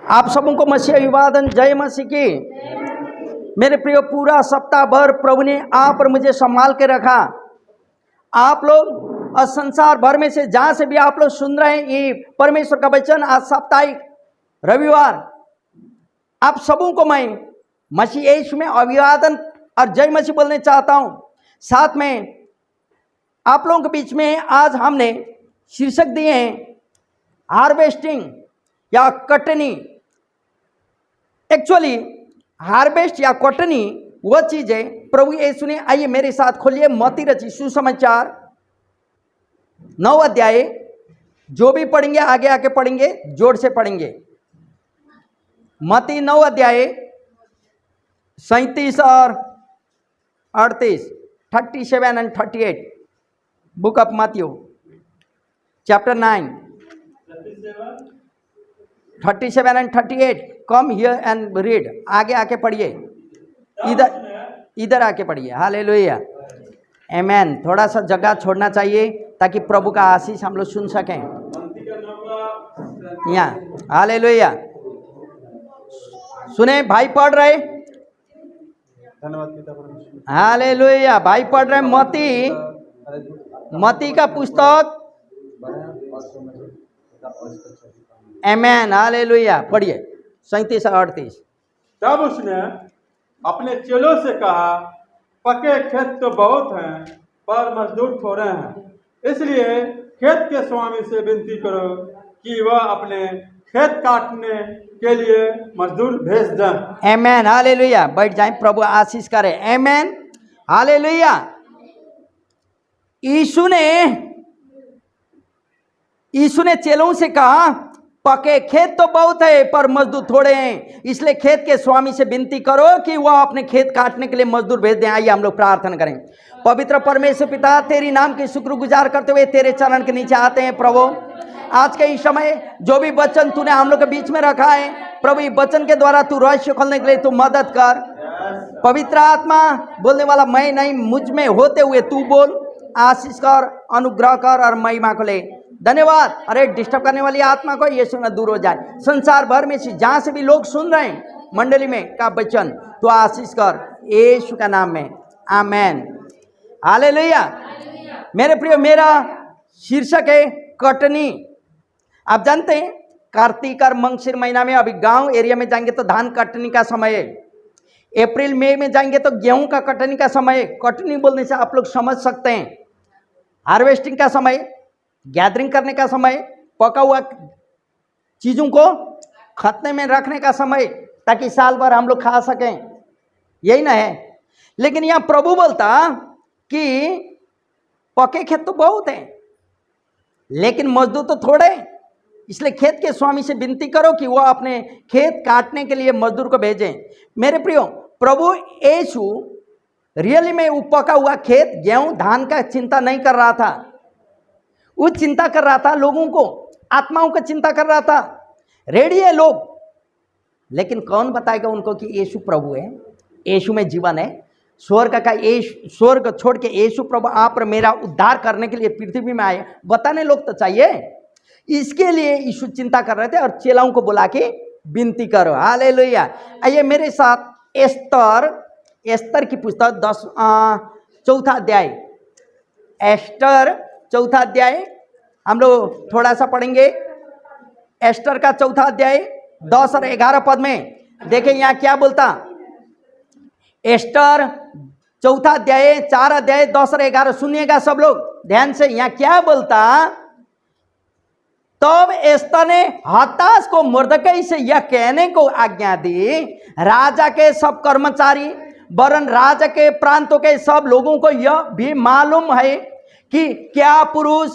आप सबको मसीह अभिवादन, जय मसीह की। मेरे प्रिय, पूरा सप्ताह भर प्रभु ने आप और मुझे संभाल के रखा। आप लोग और संसार भर में से जहां से भी आप लोग सुन रहे हैं ये परमेश्वर का वचन, आज साप्ताहिक रविवार, आप सबों को मैं मसीह यीशु में अभिवादन और जय मसीह बोलने चाहता हूं। साथ में आप लोगों के बीच में आज हमने शीर्षक दिए हैं हार्वेस्टिंग या कटनी। एक्चुअली हार्वेस्ट या कटनी वह चीज है, प्रभु यीशु ने, आइए मेरे साथ खोलिए मत्ती रचित सुसमाचार 9 अध्याय। जो भी पढ़ेंगे आगे आके पढ़ेंगे, जोर से पढ़ेंगे। मत्ती 9 अध्याय 37 और 38, 37 and 38। Book of Matthew chapter 9 37 and 38। Come here and read. आगे आके पढ़िए, इधर आके पढ़िए। हालेलुया, आमेन। थोड़ा सा जगह छोड़ना चाहिए ताकि प्रभु का आशीष हम लोग सुन सकें यहाँ। हालेलुया, सुने भाई पढ़ रहे। हालेलुया, भाई पढ़ रहे। मत्ती का पुस्तक, आमेन। हालेलुया, पढ़िए 37 और 38। तब उसने अपने चेलों से कहा, पके खेत तो बहुत हैं पर मजदूर थोड़े हैं, इसलिए खेत के स्वामी से विनती करो कि वह अपने खेत काटने के लिए मजदूर भेज दें। आमेन। हालेलुया, बैठ जाएं, प्रभु आशीष करे। आमेन। हालेलुया। यीशु ने चेलों से कहा, पके खेत तो बहुत है पर मजदूर थोड़े हैं, इसलिए खेत के स्वामी से विनती करो कि वह अपने खेत काटने के लिए मजदूर भेज दें। आइए हम लोग प्रार्थना करें। पवित्र परमेश्वर पिता, तेरी नाम की शुक्रगुजार करते हुए तेरे चरण के नीचे आते हैं प्रभु। आज के इस समय जो भी वचन तूने हम लोग के बीच में रखा है प्रभु, इस वचन के द्वारा तू रहस्य खोलने के लिए तू मदद कर। पवित्र आत्मा, बोलने वाला मैं नहीं, मुझ में होते हुए तू बोल, आशीष कर, अनुग्रह कर और महिमा को ले। धन्यवाद। अरे डिस्टर्ब करने वाली आत्मा को ये सुनना दूर हो जाए। संसार भर में से जहां से भी लोग सुन रहे हैं मंडली में का वचन तो आशीष कर, यीशु का नाम में, आमेन। हालेलुया। मेरे प्रिय, मेरा शीर्षक है कटनी। आप जानते हैं कार्तिक और मंगशीर महीना में अभी गांव एरिया में जाएंगे तो धान कटनी का समय है। अप्रैल मई में जाएंगे तो गेहूं का कटनी का समय है। कटनी बोलने से आप लोग समझ सकते हैं हार्वेस्टिंग का समय, गैदरिंग करने का समय, पका हुआ चीजों को खतने में रखने का समय, ताकि साल भर हम लोग खा सकें, यही ना है। लेकिन यहां प्रभु बोलता कि पके खेत तो बहुत हैं लेकिन मजदूर तो थोड़े, इसलिए खेत के स्वामी से विनती करो कि वह अपने खेत काटने के लिए मजदूर को भेजें। मेरे प्रियो, प्रभु यीशु रियली में वो पका हुआ खेत, गेहूं, धान का चिंता नहीं कर रहा था। वो चिंता कर रहा था लोगों को, आत्माओं का चिंता कर रहा था। रेडी है लोग, लेकिन कौन बताएगा उनको कि यीशु प्रभु है, यीशु में जीवन है। स्वर्ग का यीशु, स्वर्ग छोड़ के यीशु प्रभु आप और मेरा उद्धार करने के लिए पृथ्वी में आए, बताने लोग तो चाहिए। इसके लिए यीशु चिंता कर रहे थे और चेलाओं को बुला के विनती करो। हालेलुया। आइए मेरे साथ एस्तर की पुस्तक 4 अध्याय, एस्तर 4 अध्याय हम लोग थोड़ा सा पढ़ेंगे। एस्तर का 4 अध्याय 10 और 11 पद में देखें यहाँ क्या बोलता। एस्तर 4 अध्याय 4 अध्याय 10 और 11 सुनिएगा सब लोग ध्यान से। यहाँ क्या बोलता, तब एस्तर ने हताश को मुर्दकै से यह कहने को आज्ञा दी, राजा के सब कर्मचारी वरन राजा के प्रांतों के सब लोगों को यह भी मालूम है कि क्या पुरुष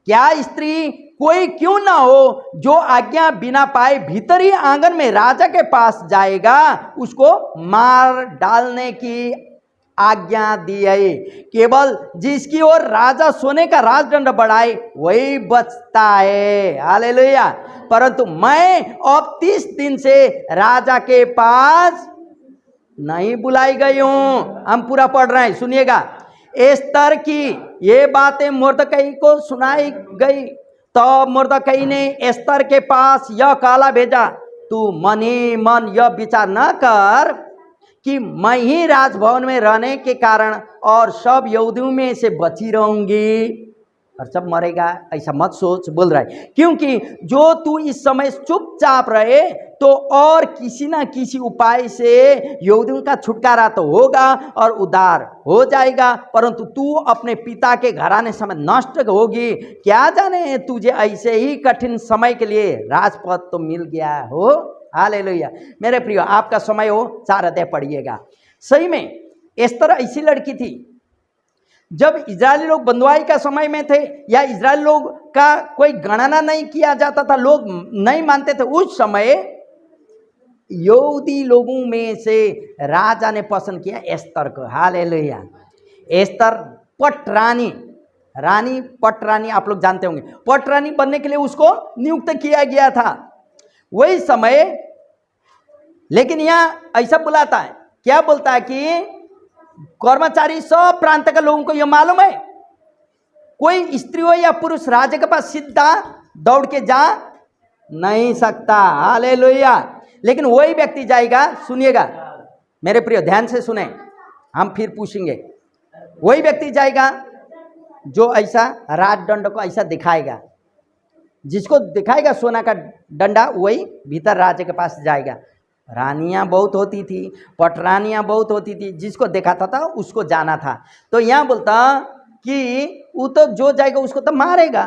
क्या स्त्री कोई क्यों ना हो जो आज्ञा बिना पाए भीतरी आंगन में राजा के पास जाएगा, उसको मार डालने की आज्ञा दी है। केवल जिसकी ओर राजा सोने का राजदंड बढ़ाए वही बचता है। हालेलुया। परंतु मैं अब 30 दिन से राजा के पास नहीं बुलाई गई हूं। हम पूरा पढ़ रहे हैं, सुनिएगा। एस्तर की ये बातें मुर्दकै को सुनाई गई तो मुर्दकै ने एस्तर के पास यह काला भेजा, तू मन ही मन यह विचार न कर कि मैं ही राजभवन में रहने के कारण और सब यहूदियों में से बची रहूंगी और सब मरेगा, ऐसा मत सोच। बोल रहा है क्योंकि जो तू इस समय चुपचाप रहे तो और किसी ना किसी उपाय से यहूदियों का छुटकारा तो होगा और उद्धार हो जाएगा, परंतु तू अपने पिता के घराने समय नष्ट होगी। क्या जाने तुझे ऐसे ही कठिन समय के लिए राजपद तो मिल गया हो। हालेलुया। मेरे प्रियो, आपका समय हो 4 अध्याय पढ़िएगा। सही में एस्तर ऐसी लड़की थी, जब इजरायली लोग बंधुआई का समय में थे या इजरायली लोग का कोई गणना नहीं किया जाता था, लोग नहीं मानते थे, उस समय यहूदी लोगों में से राजा ने पसंद किया एस्तर को। हालेलुया। एस्तर पटरानी, रानी पटरानी आप लोग जानते होंगे, पटरानी बनने के लिए उसको नियुक्त किया गया था वही समय। लेकिन यहाँ ऐसा बुलाता है, क्या बोलता है कि कर्मचारी सब प्रांत के लोगों को यह मालूम है, कोई स्त्री हो या पुरुष राजा के पास सीधा दौड़ के जा नहीं सकता। हालेलुया। लेकिन वही व्यक्ति जाएगा, सुनिएगा मेरे प्रिय, ध्यान से सुने, हम फिर पूछेंगे। वही व्यक्ति जाएगा जो ऐसा राजदंड को ऐसा दिखाएगा, जिसको दिखाएगा सोना का डंडा, वही भीतर राजा के पास जाएगा। रानियां बहुत होती थी, पटरानियां बहुत होती थी, जिसको दिखाता था उसको जाना था। तो यहाँ बोलता कि वो तो जो जाएगा उसको तो मारेगा,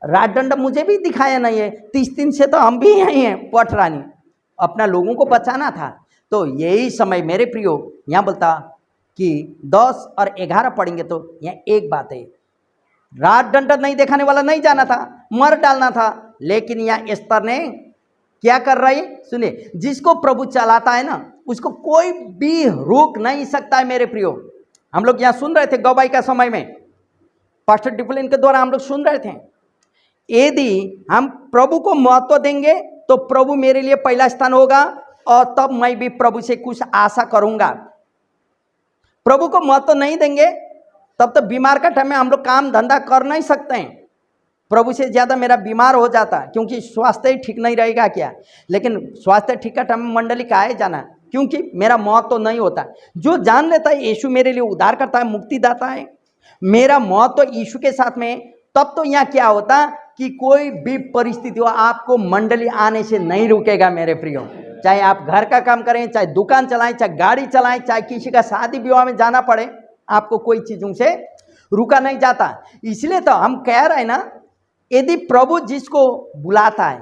राजदंड मुझे भी दिखाया नहीं है, 30 दिन से तो हम भी यहीं हैं। पटरानी अपना लोगों को बचाना था। तो यही समय मेरे प्रियो, यहाँ बोलता कि 10 और 11 पढ़ेंगे तो यहाँ एक बात है, राजदंड नहीं दिखाने वाला नहीं जाना था, मर डालना था। लेकिन यहाँ एस्तर ने क्या कर रही है, सुनिए, जिसको प्रभु चलाता है ना उसको कोई भी रोक नहीं सकता है। मेरे प्रियो, हम लोग यहाँ सुन रहे थे गवाही का समय में, पास्टर डिफलिन के द्वारा हम लोग सुन रहे थे, यदि हम प्रभु को महत्व देंगे तो प्रभु मेरे लिए पहला स्थान होगा और तब मैं भी प्रभु से कुछ आशा करूंगा। प्रभु को महत्व नहीं देंगे तब तो बीमार का टाइम में हम लोग काम धंधा कर नहीं सकते हैं। प्रभु से ज़्यादा मेरा बीमार हो जाता, क्योंकि स्वास्थ्य ही ठीक नहीं रहेगा क्या। लेकिन स्वास्थ्य ठीक का टाइम में मंडली का है जाना, क्योंकि मेरा महत्व तो नहीं होता। जो जान लेता है यीशु मेरे लिए उद्धार करता है, मुक्ति दाता है, मेरा महत्व तो यीशु के साथ में, तब तो यहाँ क्या होता कि कोई भी परिस्थिति हो आपको मंडली आने से नहीं रुकेगा। मेरे प्रियो, चाहे आप घर का काम करें, चाहे दुकान चलाएं, चाहे गाड़ी चलाएं, चाहे किसी का शादी विवाह में जाना पड़े, आपको कोई चीज़ों से रुका नहीं जाता। इसलिए तो हम कह रहे हैं ना, यदि प्रभु जिसको बुलाता है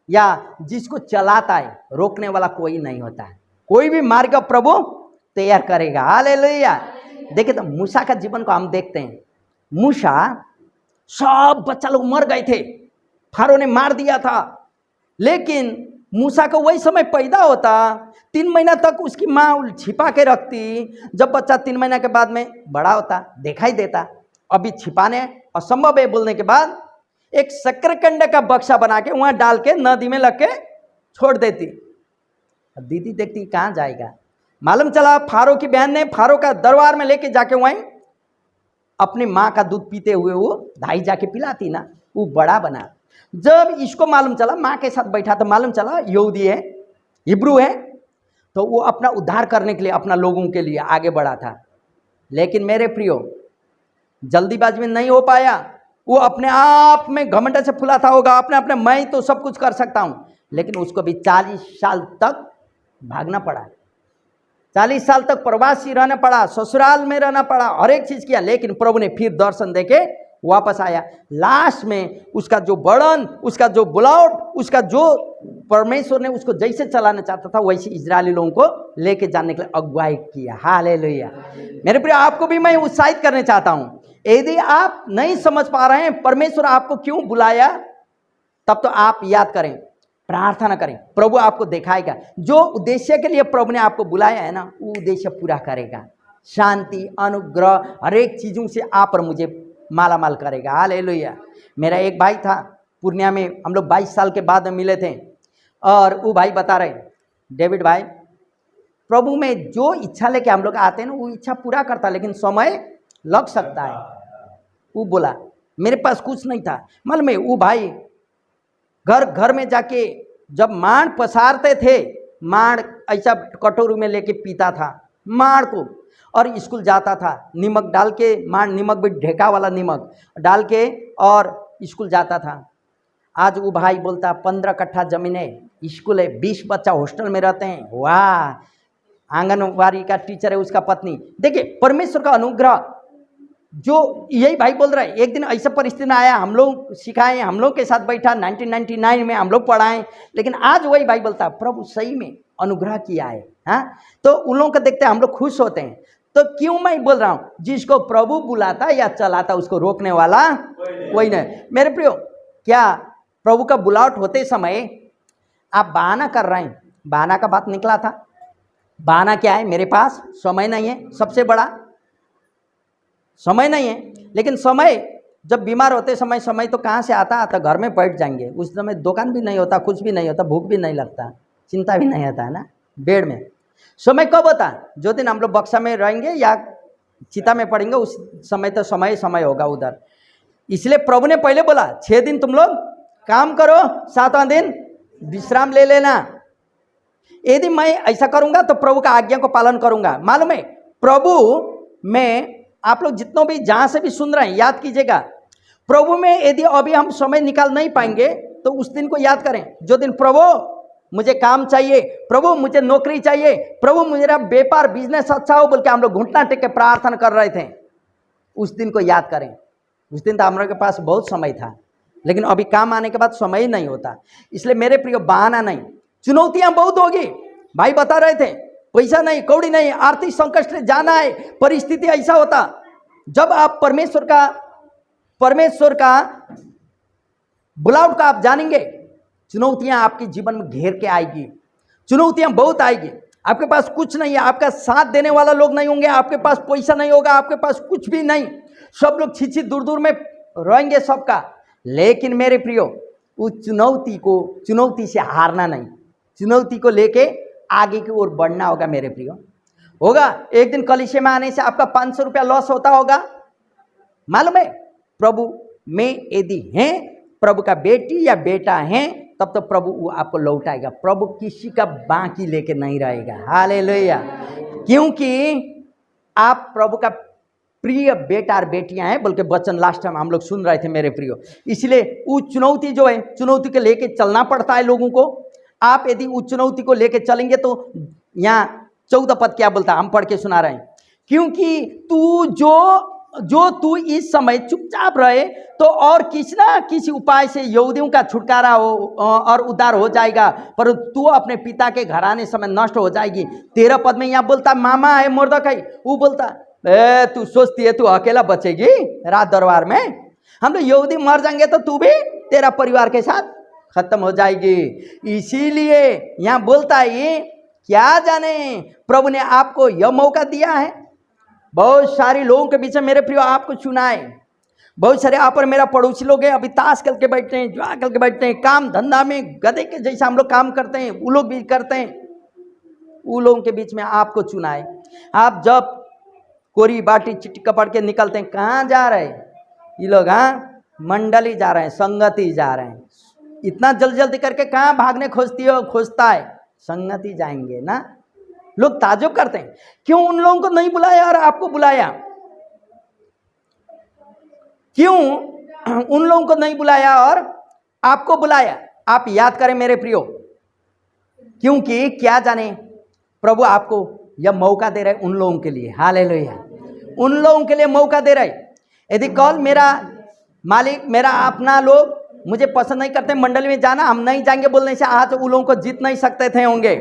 या जिसको चलाता है, रोकने वाला कोई नहीं होता है। कोई भी मार्ग प्रभु तैयार करेगा। हालेलुया। देखिए तो मूसा का जीवन को हम देखते हैं। मूसा, सब बच्चा लोग मर गए थे, फारो ने मार दिया था, लेकिन मूसा को वही समय पैदा होता, 3 महीना तक उसकी माँ छिपा के रखती। जब बच्चा 3 महीना के बाद में बड़ा होता, दिखाई देता। अभी छिपाने असंभव है बोलने के बाद एक शकरकंड का बक्सा बना के वहां डाल के नदी में लग के छोड़ देती। दीदी देखती कहाँ जाएगा, मालूम चला फारो की बहन ने फारो का दरबार में लेके जाके वहीं अपनी माँ का दूध पीते हुए वो धाई जाके पिलाती ना, वो बड़ा बना। जब इसको मालूम चला, माँ के साथ बैठा तो मालूम चला यहूदी है, हिब्रू है, तो वो अपना उद्धार करने के लिए अपना लोगों के लिए आगे बढ़ा था। लेकिन मेरे प्रियो, जल्दीबाजी में नहीं हो पाया। वो अपने आप में घमंड से फुला था होगा, अपने मैं तो सब कुछ कर सकता हूँ, लेकिन उसको भी 40 साल तक भागना पड़ा, 40 साल तक प्रवासी रहना पड़ा, ससुराल में रहना पड़ा, हर एक चीज़ किया। लेकिन प्रभु ने फिर दर्शन देके वापस आया। लास्ट में उसका जो बड़न, उसका जो बुलावट, उसका जो परमेश्वर ने उसको जैसे चलाना चाहता था वैसे इजरायली लोगों को लेके जाने के लिए अगुवाई किया। हालेलुया। मेरे प्रिय, आपको भी मैं उत्साहित करना चाहता हूँ, यदि आप नहीं समझ पा रहे हैं परमेश्वर आपको क्यों बुलाया, तब तो आप याद करें, प्रार्थना करें, प्रभु आपको दिखाएगा। जो उद्देश्य के लिए प्रभु ने आपको बुलाया है ना, वो उद्देश्य पूरा करेगा। शांति, अनुग्रह, हर एक चीज़ों से आप और मुझे माला माल करेगा। हालेलुया। मेरा एक भाई था पूर्णिया में, हम लोग 22 साल के बाद मिले थे, और वो भाई बता रहे, डेविड भाई, प्रभु में जो इच्छा लेके हम लोग आते हैं ना, वो इच्छा पूरा करता, लेकिन समय लग सकता है। वो बोला मेरे पास कुछ नहीं था, मालूम है, वो भाई घर घर में जाके जब मांड पसारते थे, मांड ऐसा कटोरी में लेके पीता था मांड को, और स्कूल जाता था, नमक डाल के, मांड नमक भी ढेका वाला नमक डाल के, और स्कूल जाता था। आज वो भाई बोलता 15 कट्ठा जमीन है, स्कूल है, 20 बच्चा हॉस्टल में रहते हैं, वाह, आंगनवाड़ी का टीचर है उसका पत्नी। देखिए परमेश्वर का अनुग्रह, जो यही भाई बोल रहा है। एक दिन ऐसा परिस्थिति में आया, हम लोग सिखाए, हम लोग के साथ बैठा, 1999 में हम लोग पढ़ाएं, लेकिन आज वही भाई बोलता प्रभु सही में अनुग्रह किया है। हाँ, तो उन लोगों को देखते हैं हम लोग खुश होते हैं। तो क्यों मैं बोल रहा हूँ, जिसको प्रभु बुलाता या चलाता उसको रोकने वाला कोई नहीं। मेरे प्रियो, क्या प्रभु का बुलावट होते समय आप बहाना कर रहे हैं? बहाना का बात निकला था। बहाना क्या है? मेरे पास समय नहीं है, सबसे बड़ा समय नहीं है। लेकिन समय, जब बीमार होते समय, समय तो कहाँ से आता? घर में बैठ जाएंगे, उस समय दुकान भी नहीं होता, कुछ भी नहीं होता, भूख भी नहीं लगता, चिंता भी नहीं आता है ना, बेड में। समय कब होता? जो दिन हम लोग बक्सा में रहेंगे या चिता में पड़ेंगे, उस समय तो समय समय होगा उधर। इसलिए प्रभु ने पहले बोला 6 दिन तुम लोग काम करो, 7वां दिन विश्राम ले लेना। यदि मैं ऐसा करूंगा तो प्रभु का आज्ञा को पालन करूंगा। मालूम है, प्रभु में आप लोग जितनों भी जहां से भी सुन रहे हैं, याद कीजिएगा, प्रभु में यदि अभी हम समय निकाल नहीं पाएंगे तो उस दिन को याद करें, जो दिन प्रभु मुझे काम चाहिए, प्रभु मुझे नौकरी चाहिए, प्रभु मेरा व्यापार बिजनेस अच्छा हो बोल के हम लोग घुटना टेक के प्रार्थना कर रहे थे, उस दिन को याद करें। उस दिन तो हम लोग के पास बहुत समय था, लेकिन अभी काम आने के बाद समय ही नहीं होता। इसलिए मेरे प्रिय, बहाना नहीं। चुनौतियां बहुत होगी, भाई बता रहे थे, पैसा नहीं, कौड़ी नहीं, आर्थिक संकट से जाना है, परिस्थिति ऐसा होता। जब आप परमेश्वर का बुलावट का आप जानेंगे, चुनौतियां आपके जीवन में घेर के आएगी। चुनौतियां बहुत आएगी। आपके पास कुछ नहीं है, आपका साथ देने वाला लोग नहीं होंगे, आपके पास पैसा नहीं होगा, आपके पास कुछ भी नहीं, सब लोग छिछी दूर दूर में रहेंगे सबका। लेकिन मेरे प्रियो, उस चुनौती से हारना नहीं, चुनौती को लेके आगे की ओर बढ़ना होगा। मेरे प्रियो, होगा एक दिन कलीसिया में आने से आपका 500 रुपया लॉस होता होगा, मालूम है? प्रभु में यदि हैं, प्रभु का बेटी या बेटा हैं, तब तो प्रभु वो आपको लौटाएगा। प्रभु किसी का बाकी लेके नहीं रहेगा। हालेलुया। क्योंकि आप प्रभु का प्रिय बेटा और बेटियां हैं, बल्कि वचन लास्ट टाइम हम लोग सुन रहे थे मेरे प्रियो। इसलिए वो चुनौती जो है, चुनौती को लेके चलना पड़ता है लोगों को। आप यदि उस चुनौती को लेके चलेंगे तो यहाँ 14 पद क्या बोलता है, हम पढ़ के सुना रहे हैं। क्योंकि तू जो तू इस समय चुपचाप रहे तो और किसी ना किसी उपाय से यहूदियों का छुटकारा हो और उद्धार हो जाएगा, पर तू अपने पिता के घर आने समय नष्ट हो जाएगी। 13 पद में यहाँ बोलता मामा है मुर्दखै, वो बोलता तू सोचती है तू अकेला बचेगी रात दरबार में? हम लोग यहूदी मर जाएंगे तो तू भी तेरा परिवार के साथ खत्म हो जाएगी। इसीलिए यहाँ बोलता है, ये क्या जाने प्रभु ने आपको यह मौका दिया है। बहुत सारे लोगों के बीच में मेरे प्रियो आपको चुना है। बहुत सारे आप और मेरा पड़ोसी लोग हैं, अभी ताश खेल के बैठते हैं, जुआ खेल के बैठते हैं, काम धंधा में गधे के जैसा हम लोग काम करते हैं, वो लोग भी करते हैं। वो लोगों के बीच में आपको चुना है। आप जब कोरी बाटी चिट्ठी कपड़ के निकलते हैं, कहाँ जा रहे हैं ये लोग? हाँ, मंडली जा रहे हैं, संगति जा रहे हैं। इतना जल्दी जल्दी करके कहाँ भागने खोजता है? संगति जाएंगे ना। लोग ताजुब करते हैं, क्यों उन लोगों को नहीं बुलाया और आपको बुलाया? क्यों उन लोगों को नहीं बुलाया और आपको बुलाया? आप याद करें मेरे प्रियो, क्योंकि क्या जाने प्रभु आपको यह मौका दे रहे उन लोगों के लिए। हालेलुया। उन लोगों के लिए मौका दे रहे। यदि कल मेरा मालिक, मेरा अपना लोग मुझे पसंद नहीं करते मंडली में जाना, हम नहीं जाएंगे बोलने से आज उन लोगों को जीत नहीं सकते थे होंगे।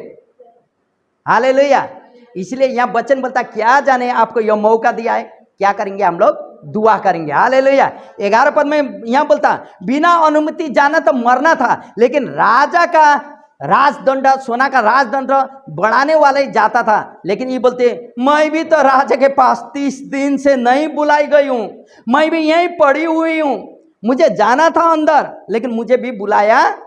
हालेलुया। इसलिए यहाँ वचन बोलता, क्या जाने आपको यह मौका दिया है, क्या करेंगे हम लोग? दुआ करेंगे। हालेलुया। 11 पद में यहाँ बोलता, बिना अनुमति जाना तो मरना था, लेकिन राजा का राजदंड, सोना का राजदंड बढ़ाने वाला ही जाता था। लेकिन ये बोलते, मैं भी तो राजा के पास 30 दिन से नहीं बुलाई गई हूँ, मैं भी यहीं पड़ी हुई हूँ, मुझे जाना था अंदर, लेकिन मुझे भी बुलाया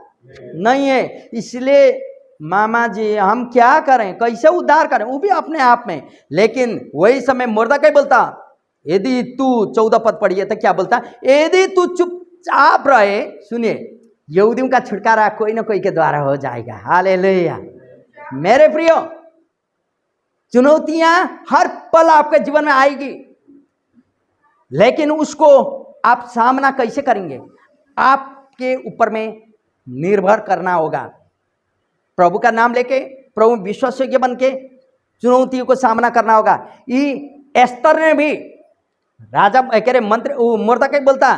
नहीं है। इसलिए मामा जी हम क्या करें, कैसे उद्धार करें? वो भी अपने आप में। लेकिन वही समय मुर्दखै बोलता, यदि तू 14 पद पढ़िए तो क्या बोलता, यदि तू चुपचाप रहे, सुनिए, यहूदियों का छुटकारा कोई ना कोई के द्वारा हो जाएगा। हालेलुया। मेरे प्रियो, चुनौतियां हर पल आपके जीवन में आएगी, लेकिन उसको आप सामना कैसे करेंगे, आपके ऊपर में निर्भर करना होगा। प्रभु का नाम लेके, प्रभु विश्वासयोग्य बन के चुनौतियों को सामना करना होगा। ये एस्तर ने भी राजा कह रहे मंत्री मुर्दकै बोलता,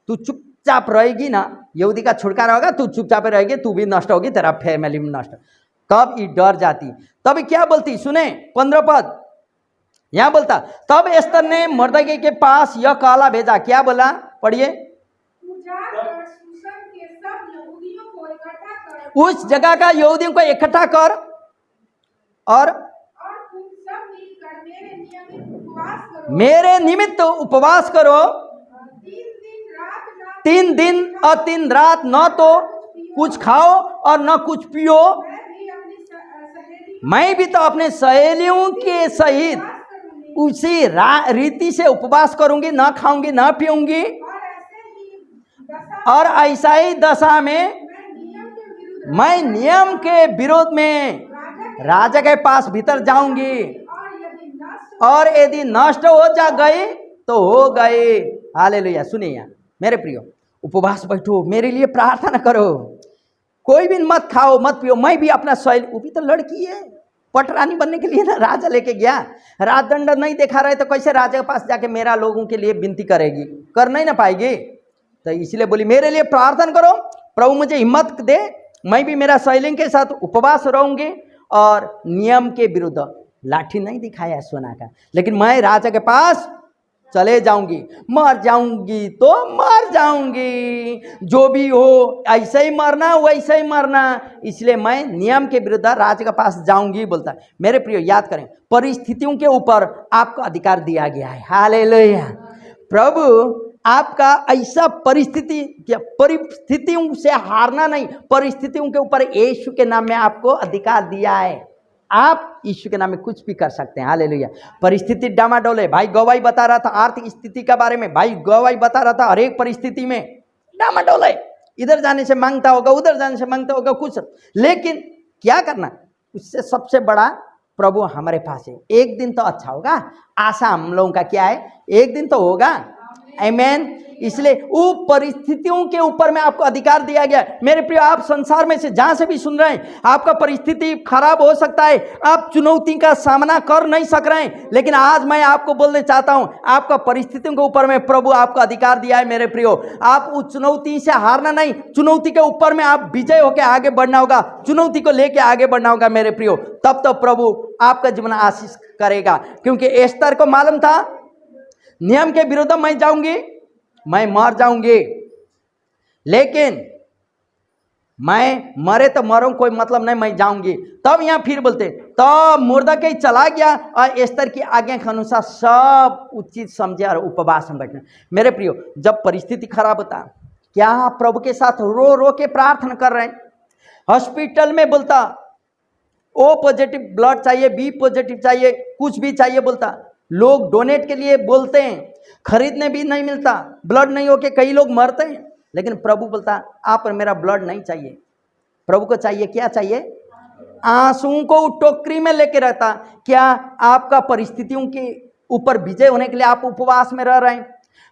तू चुपचाप रहेगी ना, यहूदी का छुटकारा होगा, तू चुपचाप रहेगी, तू भी नष्ट होगी, तेरा फैमिली में नष्ट। तब ये डर जाती, तब क्या बोलती सुने 15 पद यहां बोलता, तब एस्तर ने मुर्दकै के पास यह काला भेजा। क्या बोला, पढ़िए। उस जगह का यहूदियों को इकट्ठा कर और मेरे निमित्त उपवास करो 3 दिन और 3 रात, न तो कुछ खाओ और न कुछ पियो। मैं भी तो अपने सहेलियों के सहित उसी रीति से उपवास करूंगी, ना खाऊंगी ना पीऊंगी, और ऐसा ही दशा में मैं नियम के विरोध में राजा के पास भीतर जाऊंगी, और यदि नष्ट हो जा गए तो हो गए। हालेलुया। सुनिए मेरे प्रियो, उपवास बैठो, मेरे लिए प्रार्थना करो, कोई भी मत खाओ मत पियो। मैं भी अपना शैल, वो भी तो लड़की है, पटरानी बनने के लिए ना राजा लेके गया, राजदंड नहीं देखा रहे तो कैसे राजा के पास जाके मेरा लोगों के लिए विनती करेगी, कर नहीं ना पाएगी। तो इसलिए बोली मेरे लिए प्रार्थना करो, प्रभु मुझे हिम्मत दे, मैं भी मेरा सैलिंग के साथ उपवास रहूंगी, और नियम के विरुद्ध लाठी नहीं दिखाया सोना का, लेकिन मैं राजा के पास चले जाऊंगी, मर जाऊंगी तो मर जाऊंगी, जो भी हो ऐसे ही मरना वैसे ही मरना, इसलिए मैं नियम के विरुद्ध राजा के पास जाऊंगी बोलता। मेरे प्रियो याद करें, परिस्थितियों के ऊपर आपको अधिकार दिया गया है। हालेलुया। प्रभु आपका ऐसा परिस्थितियों से हारना नहीं, परिस्थितियों के ऊपर यीशु के नाम में आपको अधिकार दिया है। आप यीशु के नाम में कुछ भी कर सकते हैं। हालेलुया। परिस्थिति डामाडोल है, भाई गवाही बता रहा था आर्थिक स्थिति के बारे में, भाई गवाही बता रहा था हर एक परिस्थिति में डामाडोल है, इधर जाने से मांगता होगा उधर जाने से मांगता होगा कुछ, लेकिन क्या करना, उससे सबसे बड़ा प्रभु हमारे पास है। एक दिन तो अच्छा होगा, आशा हम लोगों का क्या है, एक दिन तो होगा। आमीन। इसलिए वो परिस्थितियों के ऊपर में आपको अधिकार दिया गया। मेरे प्रिय, आप संसार में से जहां से भी सुन रहे हैं, आपका परिस्थिति खराब हो सकता है, आप चुनौती का सामना कर नहीं सक रहे हैं, लेकिन आज मैं आपको बोलना चाहता हूं, आपका परिस्थितियों के ऊपर में प्रभु आपको अधिकार दिया है। मेरे प्रियो, आप उस चुनौती से हारना नहीं, चुनौती के ऊपर में आप विजय होकर आगे बढ़ना होगा, चुनौती को लेकर आगे बढ़ना होगा। मेरे प्रियो, तब तो प्रभु आपका जीवन आशीष करेगा, क्योंकि एस्तर को मालूम था नियम के विरुद्ध मैं जाऊंगी, मैं मर जाऊंगी, लेकिन मैं मरे तो मरूं, कोई मतलब नहीं, मैं जाऊंगी। तब यहां फिर बोलते, तब मुर्दकै चला गया और एस्तर की आज्ञा के अनुसार सब उचित समझे और उपवास में बैठना। मेरे प्रियो, जब परिस्थिति खराब होता, क्या आप प्रभु के साथ रो रो के प्रार्थना कर रहे हैं? हॉस्पिटल में बोलता ओ पॉजिटिव ब्लड चाहिए, बी पॉजिटिव चाहिए, कुछ भी चाहिए बोलता, लोग डोनेट के लिए बोलते हैं, खरीदने भी नहीं मिलता, ब्लड नहीं होके कई लोग मरते हैं, लेकिन प्रभु बोलता आप मेरा ब्लड नहीं चाहिए। प्रभु को चाहिए क्या चाहिए? आंसुओं को टोकरी में लेके रहता। क्या आपका परिस्थितियों के ऊपर विजय होने के लिए आप उपवास में रह रहे हैं?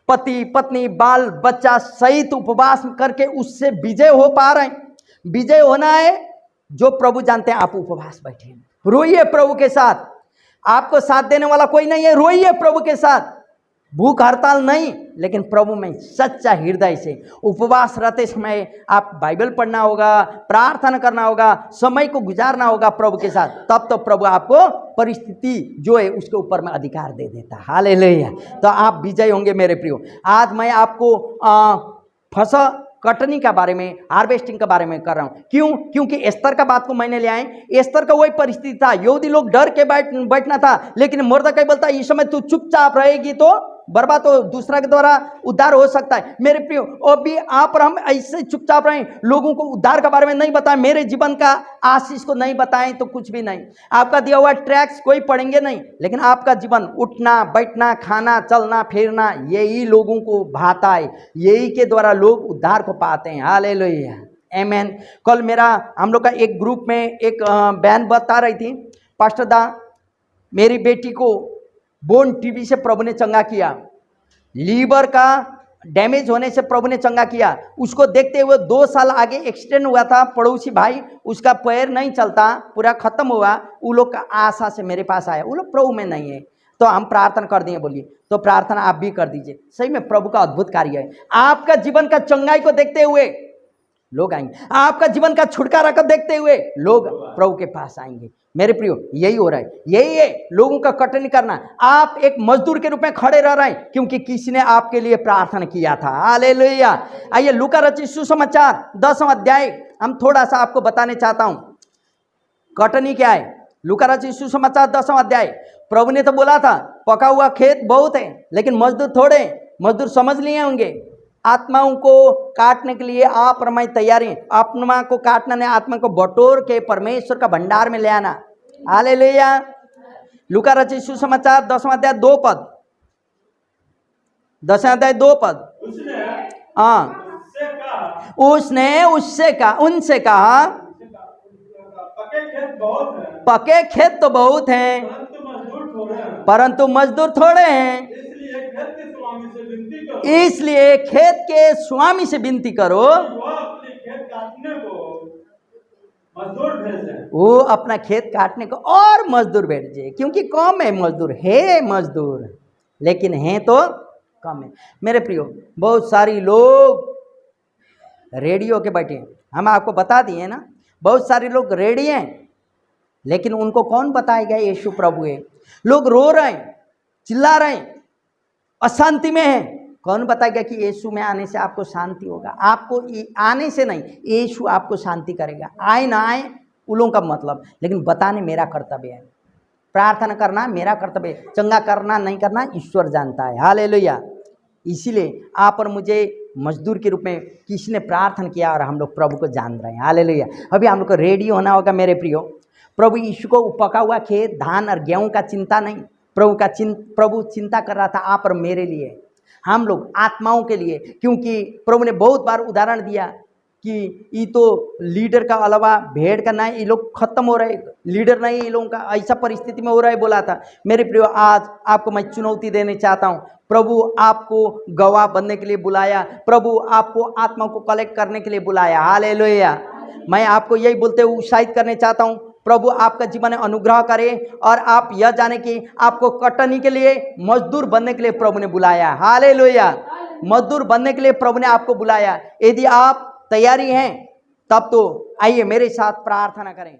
पति पत्नी बाल बच्चा सहित उपवास करके उससे विजय हो पा रहे हैं? विजय होना है जो प्रभु जानते हैं, आप उपवास बैठे, रोइए प्रभु के साथ, आपको साथ देने वाला कोई नहीं है, रोइए प्रभु के साथ, भूख हड़ताल नहीं, लेकिन प्रभु में सच्चा हृदय से उपवास रहते समय आप बाइबल पढ़ना होगा, प्रार्थना करना होगा, समय को गुजारना होगा प्रभु के साथ, तब तो प्रभु आपको परिस्थिति जो है उसके ऊपर में अधिकार दे देता। हालेलुया। तो आप विजय होंगे। मेरे प्रियो, आज मैं आपको फसल कटनी के बारे में, हार्वेस्टिंग के बारे में कर रहा हूं। क्यों? क्योंकि एस्तर का बात को मैंने ले आए। एस्तर का वही परिस्थिति था, यहूदी लोग डर के बैठना था, लेकिन मुर्दकै बोलता इस समय तू चुपचाप रहेगी तो बर्बाद तो दूसरा के द्वारा उद्धार हो सकता है। मेरे प्रियो, और भी आप और हम ऐसे चुपचाप रहें, लोगों को उद्धार के बारे में नहीं बताएं, मेरे जीवन का आशीष को नहीं बताएं तो कुछ भी नहीं। आपका दिया हुआ ट्रैक्स कोई पढ़ेंगे नहीं, लेकिन आपका जीवन उठना बैठना खाना चलना फिरना यही लोगों को भाता है, यही के द्वारा लोग उद्धार को पाते हैं। हालेलुया। आमेन। कल हम लोग का एक ग्रुप में एक बहन बता रही थी, पास्टर दा मेरी बेटी को बोन टीबी से प्रभु ने चंगा किया, लीवर का डैमेज होने से प्रभु ने चंगा किया। उसको देखते हुए 2 साल आगे एक्सीडेंट हुआ था, पड़ोसी भाई उसका पैर नहीं चलता, पूरा खत्म हुआ। वो लोग का आशा से मेरे पास आया, वो लोग प्रभु में नहीं है, तो हम प्रार्थना कर दिए। बोलिए, तो प्रार्थना आप भी कर दीजिए। सही में प्रभु का अद्भुत कार्य है। आपका जीवन का चंगाई को देखते हुए लोग आएंगे, आपका जीवन का छुटकारा को देखते हुए लोग प्रभु के पास आएंगे। मेरे प्रियो, यही हो रहा है, यही है लोगों का कटनी करना। आप एक मजदूर के रूप में खड़े रह रहे हैं क्योंकि किसी ने आपके लिए प्रार्थना किया था। हालेलुया। आइए लूका रचित सुसमाचार 10वां अध्याय हम थोड़ा सा आपको बताने चाहता हूं, कटनी क्या है। लूका रचित सुसमाचार 10वां अध्याय। प्रभु ने तो बोला था पका हुआ खेत बहुत है लेकिन मजदूर थोड़े। मजदूर समझ लिए होंगे, आत्माओं को काटने के लिए आप और मैं तैयार हैं। आत्मा को काटना नहीं, आत्मा को बटोर के परमेश्वर का भंडार में ले आना। हालेलुया। लूका रचित सुसमाचार 10वां अध्याय 2 पद, 10वां अध्याय 2 पद। उसने उनसे कहा पके खेत तो बहुत हैं परंतु मजदूर थोड़े हैं, इसलिए खेत के स्वामी से विनती करो वो अपना खेत काटने को और मजदूर भेजे, क्योंकि कम है मजदूर, है मजदूर लेकिन हैं तो कम है। मेरे प्रियो, बहुत सारी लोग रेडियो के बैठे हैं, हम आपको बता दिए ना, बहुत सारे लोग रेडी हैं लेकिन उनको कौन बताएगा यीशु प्रभु है। लोग रो रहे हैं, चिल्ला रहे हैं, अशांति में हैं, कौन बताएगा कि यीशु में आने से आपको शांति होगा। आपको आने से नहीं, यीशु आपको शांति करेगा। आए ना आए उन का मतलब, लेकिन बताने मेरा कर्तव्य है, प्रार्थना करना मेरा कर्तव्य है, चंगा करना नहीं करना ईश्वर जानता है। हालेलुया। इसीलिए आप और मुझे मजदूर के रूप में किसी ने प्रार्थना किया और हम लोग प्रभु को जान रहे हैं। हालेलुया। अभी हम लोग को रेडी होना होगा मेरे प्रियो। प्रभु यीशु को पका हुआ खेत, धान और गेहूं का चिंता नहीं, प्रभु चिंता कर रहा था आप और मेरे लिए, हम लोग आत्माओं के लिए। क्योंकि प्रभु ने बहुत बार उदाहरण दिया कि ये तो लीडर का अलावा भेड़ का नहीं, ये लोग खत्म हो रहे, लीडर नहीं ये लोगों का, ऐसा परिस्थिति में हो रहा है बोला था। मेरे प्रियो, आज आपको मैं चुनौती देने चाहता हूँ। प्रभु आपको गवाह बनने के लिए बुलाया, प्रभु आपको आत्मा को कलेक्ट करने के लिए बुलाया। हालेलुया। मैं आपको यही बोलते हुए उत्साहित करने चाहता हूँ, प्रभु आपका जीवन में अनुग्रह करे और आप यह जाने कि आपको कटनी के लिए, मजदूर बनने के लिए प्रभु ने बुलाया। हालेलुया। मजदूर बनने के लिए प्रभु ने आपको बुलाया। यदि आप तैयारी हैं तब तो आइए मेरे साथ प्रार्थना करें।